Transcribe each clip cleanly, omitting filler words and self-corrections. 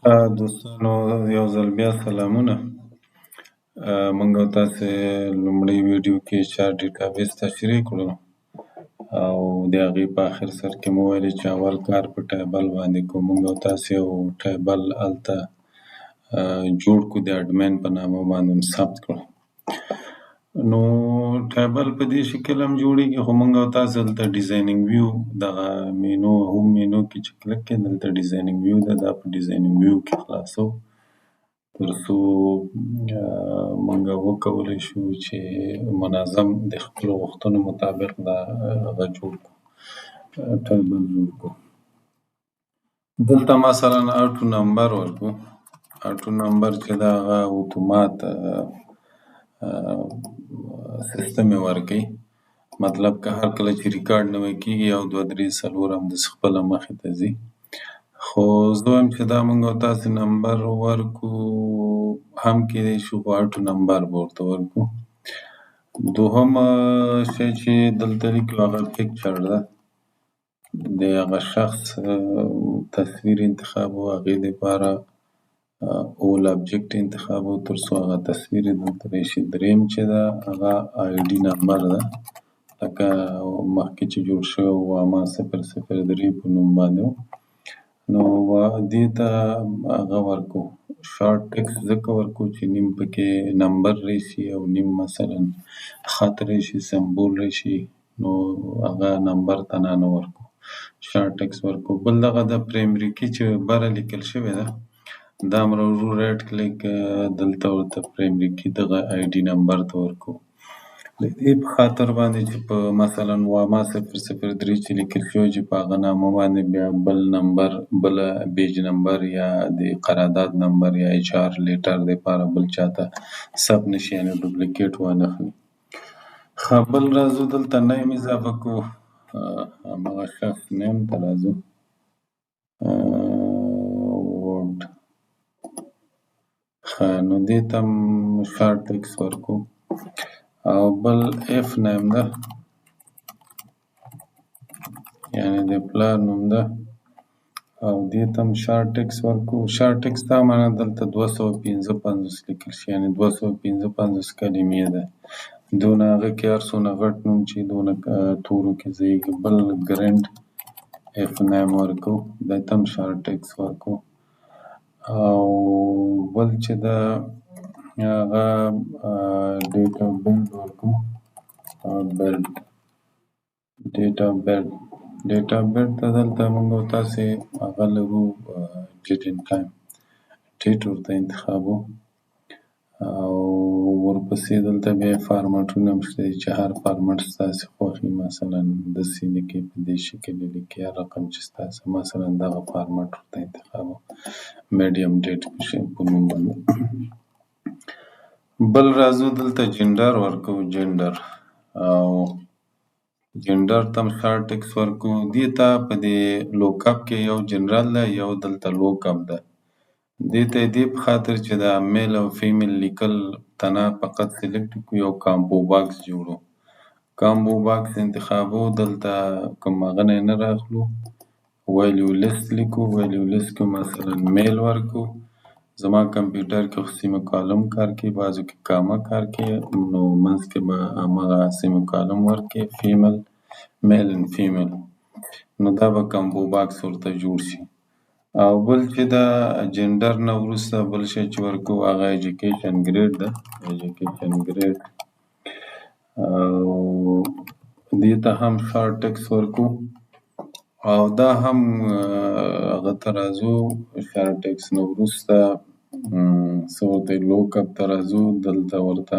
دوستانو یو ځل بیا سلامونه. موږ او تاسې لومړی ویډیو کې چارت ډیټابیس تشریح کړو او د هغې په اخر سر کې مو ویلې چې اول کار په ټیبل باندې کوو. موږ او تاسې یو ټیبل هلته جوړ کړو، د اډمین په نامه باندې مو ثبت کړو. نو ټیبل په دې شکل هم جوړیږي، خو موږ او تاسې دلته ډیزاینینګ ویو دغه مینو هوم مینو کې چې کلک کړئ دلته ډیزاینینګ ویو ده، دا په ډیزاینینګ ویو کې خلاصو تر څو موږ وکولی شو چې منظم د خپلو غوښتنو مطابق دا هغه جوړ کړو، ټیبل جوړ کړو. دلته مثلا اټو نمبر ورکړو، اټو نمبر چې دا هغه اتومات سیستم یې ورکوي، مطلب که هر کله چې ریکارډ نوی کېږي 1 2 3 4 همداسې خپله مخې ته ځي. خو زه وایم چې دا موږ او تاسې نمبر ورکړو هم کېدای شي، خو اټو نمبر به ورته ورکړو. دوهم شی چې دلته لیکو هغه پکچر ده، د هغه شخص تصویر انتخابو، هغې دپاره اول ابجکټ انتخابو تر څو هغه تصویر یې دلته راشي. دریم چې ده هغه آی ډي نمبر ده، لکه مخکې چې جوړ شوی و واما 003 په نوم باندې و. نو دې ته هغه ورکړو شارټ ټکسټ ځکه ورکړو چې نیم پکې نمبر راشي او نیم مثلا خط راشي، سمبول راشي، نو هغه نمبر ته نه ورکړو، شارټ ټکسټ ورکړو. بل دغه د پرایمري کې چې بره لیکل شوې ده دا هم راوړو، رایټ کلیک دلته ورته پرایمري کې دغه آی ډي نمبر ته ورکړو. د دې په خاطر باندې چې په مثلا واما 003 چې لیکل شوی چې په هغه نامه باندې بیا بل نمبر، بله بیج نمبر یا د قرارداد نمبر یا ایچ آر لیټر دپاره بل چاته ثبت نشي، یعنې ډوپلیکیټ وانخلي. ښه، بل راځو دلته نیم اضافه کړو، همغه شخص نیم ته راځو، ورډ. ښه، نو دې ته هم شارټ ټکسټ ورکړو او بل اف نیم ده، یعنې د پلار نوم ده، او دې ته هم شارټ ټکسټ ورکړو. شارټ ټکسټ دا معنا دلته 255 لیکل شي، یعنې 255 کلمې ده. دونه هغه کې هر څونه غټ نوم چې دونه تورو کې ځایږي. بل ګرینډ اف نیم ورکړو، دې ته هم شارټ ټکسټ ورکړو. او بل چې ده هغه ډیټ اف برث ورکړو، برث ډیټ اف برث. ډیټ اف برث ته دلته موږ او تاسې هغه لرو ډیټ ان ټایم، ډیټ ورته انتخابو. او ورپسې دلته بیا فارمټونه هم شته چې هر فارمټ ستاسې خوښ وي، مثلا داسې لیکئ، په دې شکل یې لیکئ، هر رقم چې ستاسې مثلا دغه فارمټ ورته انتخابو، میډیم ډیټ په نوم باندې. بل راځو دلته جنډر ورکوو، جنډر، او جنډر ته هم شارټ ټکسټ ورکوو. دې ته په دې لوک اپ کې یو جنرال ده، یو دلته لوک اپ ده. دې ته یې دې په خاطر چې دا میل او فیمیل لیکل تنه فقط سلیکټ کړو، یو کامبو باکس جوړو. کامبو باکس انتخابو، دلته کوم هغه نه یې نه رااخلو، ویلیو لیست لیکو، ویلیو لیست کې مثلا میل ورکو. زما کمپیوټر کې خو سیمه کالم کار کوي، بعضو کې کامه کار کوي، نو منځ کې به همغه سیمه کالم ورکړي، فیمیل، میل ان فیمیل، نو دا به کامبو باکس ورته جوړ شي. او بل چې دا جنډر نه وروسته بل شی چې ورکوو هغه ایجوکیشن ګریډ ده، ایجوکیشن ګریډ. او دې ته هم شارټ ټکسټ ورکوو. او دا هم هغه ته راځو، شارټ ټکسټ نه وروسته څه ورته لوک اپ ته راځو، دلته ورته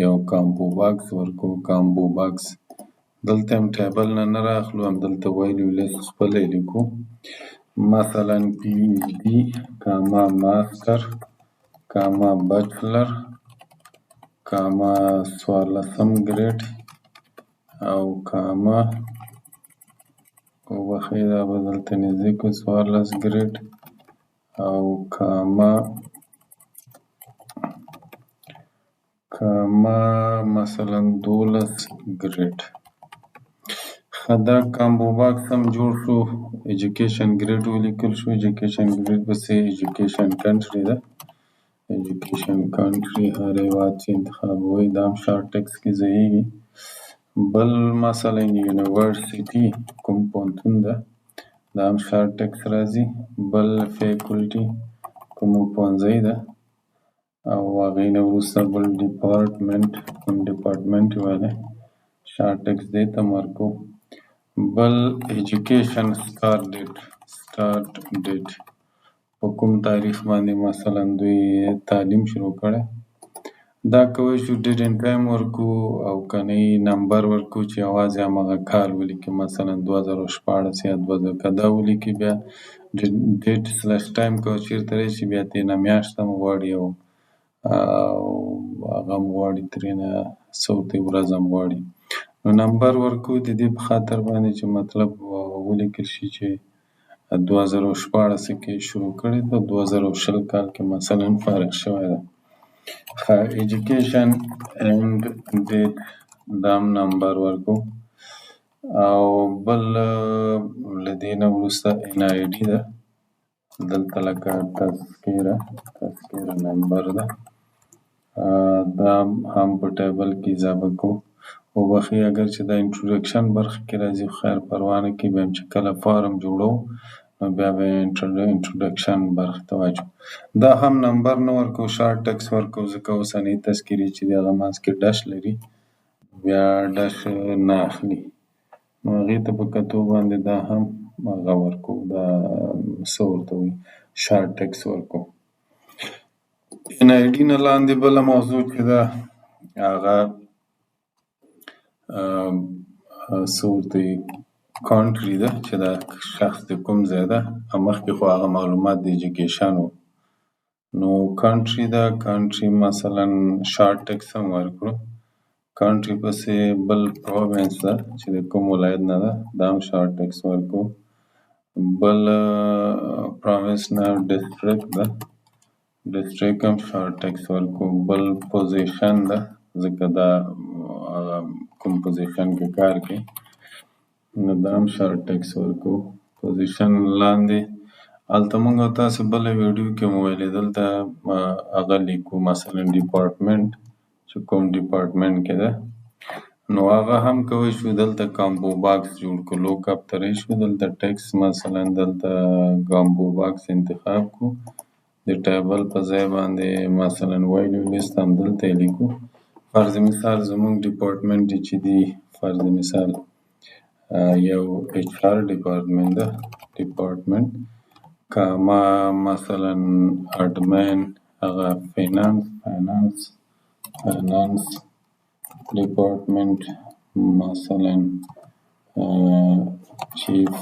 یو کامبو باکس ورکوو، کامبو باکس. دلته هم ټیبل نه رااخلو، همدلته ویلیو لیست خپله یې لیکو، مثلا پی ایچ ډي کاما ماسټر کاما بچلر کاما 14م ګریډ او کاما وبخښئ دا به دلته نږدې کړو 14 ګریډ او کاما مثلا 12 ګریډ. دا کامبو باکس هم جوړ شو. ایجوکیشن ګریډ ولیکل شو. ایجوکیشن ګریډ پسې ایجوکیشن کنټري ده. ایجوکیشن کنټري هر هیواد چې انتخابوي دا هم شارټ ټکس کې ځایږي. بل مثلا یونیورسيټي کوم پوهنتون ده دا هم شارټ ټکس راځي. بل فیکولټي کوم پوهنځی ده او هغې نه وروسته بل ډیپارټمنټ کوم ډیپارټمنټ ویلی شارټ ټکس دې ته ورکو. بل ایجوکیشن سټارټ ډیټ په کوم تاریخ باندې مثلا دوی تعلیم شروع کړی دا کولی شو ډیټ اینډ ټایم ورکو او کنه نمبر ورکو چې یوازې همغه کال ولیکي مثلا 2014 یا 2000 که دا ولیکي بیا ډیټ سلش ټایم که چېرته راشي بیا ترېنه میاشت هم غواړي او هغه هم غواړي ترېنه څو ورځ هم غواړي. نو نمبر ورکو د دې په خاطر باندې چې مطلب ولیکل شي چې 2014 کې شروع کړی ده 2020 کال کې مثلا فارغ شوی ده. ایجوکیشن اینډ ډیټ دا هم نمبر ورکو او بل له دې نه وروسته ان آی ډي ده دلته لکه تذکیره نمبر ده دا هم په ټیبل کې اضافه کو. وبخښئ اگر چې دا انټروډکشن برخه کې راځي خو خیر پروا نه کوي بیا هم چې کله فارم جوړو نو بیا به انټروډکشن برخه ته واچو. دا هم نمبر نه ورکو شارټ ټکس ورکو ځکه اوسنۍ تذکیرې چې د هغه منځ کې ډش لري بیا ډش نه اخلي نو هغې ته په کتو باندې دا هم هغه ورکو دا څه ورته وایي شارټ ټکس ورکو. ان آی ډي نه لاندې بله موضوع چې ده هغه څه ورته وایي کانټري ده چې دا شخص د کوم ځای ده مخکې خو هغه معلومات د ایجوکیشن و نو کانټري ده کانټري مثلا شارټ ټکس هم ورکړو. کانټري پسې بل پرووینس ده چې د کوم ولایت نه ده دا هم شارټ ټکس ورکو. بل پرووینس نه ډسټرکټ ده ډسټرکټ هم شارټ ټکس ورکو. بل پوزیشن ده ځکه دا کوم پوزیشن کې کار کوي نو دا هم شارټ ټکس ورکو. پوزیشن لاندې هلته موږ او تاسو بله ویډیو کې مو ویلې دلته هغه لیکو مثلا ډیپارټمنټ چې کوم ډیپارټمنټ کې ده نو هغه هم کولی شو دلته کامبو باکس جوړ کړو. لوک اپ ته راشو دلته ټکس مثلا دلته کامبو باکس انتخاب کو د ټیبل په ځای باندې مثلا ویلیو لیست هم دلته یې لیکو. فرض مثال زموږ ډیپارټمنټ چې دی فرض مثال یو اچ آر ډیپارټمنټ ده ډیپارټمنټ که ما مثلا اډمین هغه فینانس ډیپارټمنټ مثلا چیف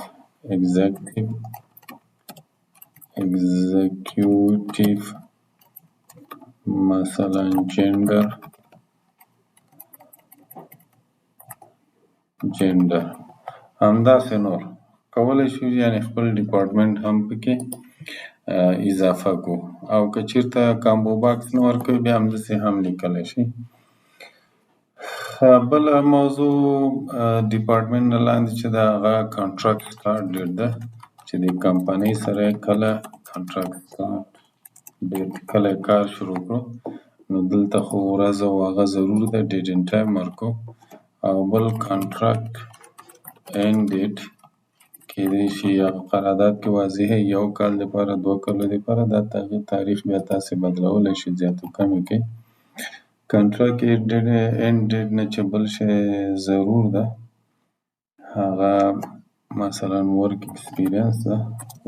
ایگزیکیوټیو مثلا جنډر همداسې نور کولی شو یعنې خپل ډیپارټمنټ هم پکې اضافه کو او که چېرته کامبو باکس نه ورکوي بیا همداسې هم لیکلی شي. بله موضوع ډیپارټمنټ نه لاندې چې ده هغه کانټراکټ سټارټ ډیټ ده چې د کمپنۍ سره کله کانټراکټ سټارټ ډیټ کله کار شروع کړو نو دلته خو ورځ او هغه ضرور ده ډیټ اینډ ټایم ورکو. او بل کانټراکټ اینډ ډیټ کیدای شي هغه قرارداد کې واضح یو کال دپاره 2 کالو دپاره دا تاریخ بیا تاسې بدلولی شي زیات و کم یې کوي. کانټراکټ اینډ ډیټ نه چې بل شی ضرور ده هغه مثلا ورک ایکسپیرینس ده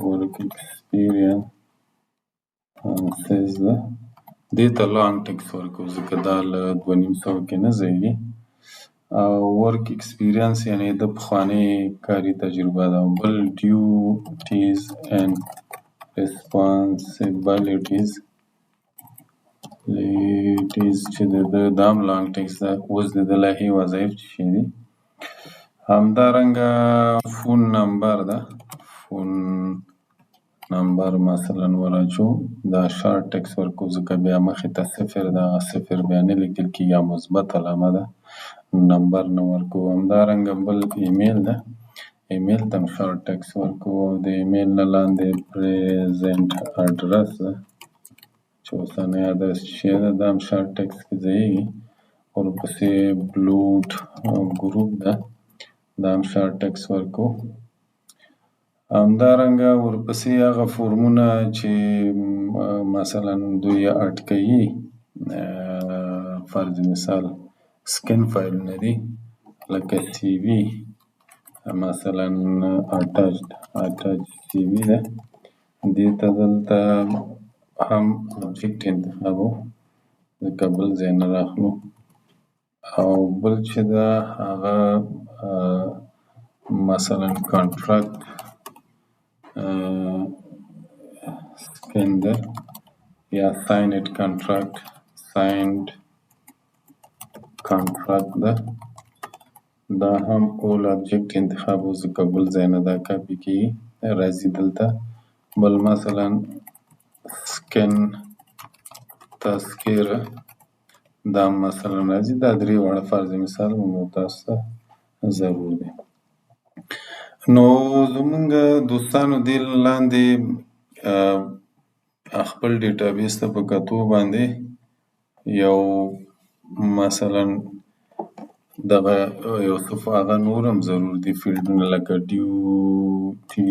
ورک ایکسپیرینسز ده دې ته لانګ ټکس ورکو ځکه دا له 2500 کې نه ځایږي او ورک ایکسپیرینس یعنې د پخوانۍ کاري تجربه ده. بل ډیوټیز اینډ ریسپانسیبلیټیز چې د ده دا هم لانګ ټکس ده اوس د ده لایحې وظایف چې شي دي. همدارنګه فون نمبر ده فون نمبر مثلا وراچو دا شارټ ټکس ورکو ځکه بیا مخې ته صفر ده هغه صفر بیا نه لیکل کېږي یا مثبت علامه ده نمبر نه ورکوو. همدارنګه بل ایمیل ده، ایمیل ته هم شارټ ټکس ورکوو. د ایمیل نه لاندې پریزنټ اډرس ده چې اوسنی ادرس چې شی ده دا هم شارټ ټکس کې ځایږي. ورپسې بلوټ ګروپ ده دا هم شارټ ټکس ورکوو. همدارنګه ورپسې هغه فورمونه چې مثلا دوی اډ کوي فرض مثال سکن فایلونه دي لکه سی وي مثلا اټچ سی وي ده دې ته دلته هم آبجکټ انتخابو ځکه بل ځای نه راخلو. او بل چې ده هغه مثلا کانټرکټ سکن ده یا ساینډ کانټرکټ ده دا هم اول آبجکټ انتخابو ځکه بل ځای نه دا کاپي کیږي راځي دلته. بل مثلا سکن تذکره دا مثلا راځي. دا درې واړه فرض مثال مو تاسو ته ضرور دی. نو زمونږ دوستانو دې لاندې خپل ډیټابیس ته په کتو باندې یو مثلا دغه یو څه هغه نور هم ضرور دي فیلډونه لکه ډیوټي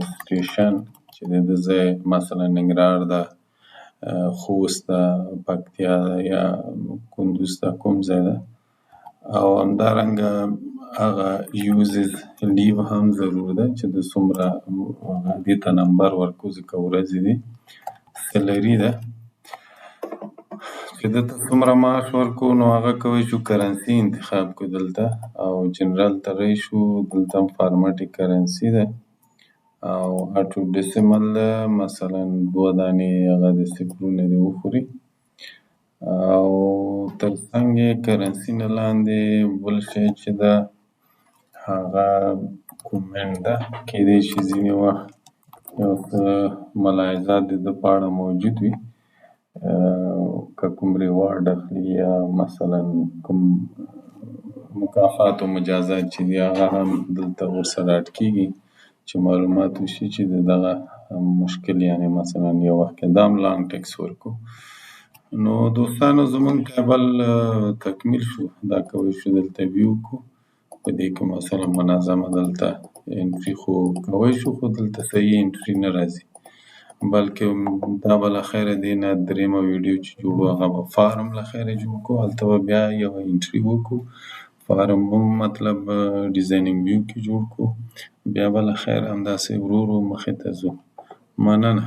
سټیشن چې د ده ځای مثلا ننګرهار ده، خوست ده، پکتیا ده یا کندوز ده کوم ځای ده. او همدارنګه هغه یوزز لیو هم ضرور ده چې د څومره دې ته نمبر ورکو ځکه ورځې دي. سیلري ده چې ده ته څومره معاش ورکو نو هغه کولی شو کرنسي انتخاب کړو دلته او جنرال ته راشو دلته هم فارمټ کرنسي ده او اټو ډیسیمل ده مثلا 2 دانې هغه د صفرونه دې وخوري. او تر څنګ یې کرنسي نه لاندې بل شی چې ده هغه کومنټ ده کیدای شي ځینې وخت یو څه ملاحظات د ده په اړه موجود وي که کوم ریوارډ اخلي یا مثلا کوم مکافات او مجازات چې دي هغه هم دلته ورسره اډ کیږي چې معلومات وشي چې د دغه مشکل یعنې مثلا یو وخت کې دا هم لانګ ټکس ورکو. نو دوستانو زمونږ ټیبل تکمیل شو. دا کولی شو دلته ویو کو په دې کې مثلا منظمه دلته انټري خو کولی شو خو دلته صحیح انټري نه راځي بلکې دا به له خیره دې نه دریمه ویډیو چې جوړو هغه به فارم له خیره جوړ کړو هلته به بیا یو انټري وکړو فارم هم مطلب ډیزاینینګ ویو کې جوړ کړو بیا به له خیره همداسې ورو ورو مخې ته ځو. مننه.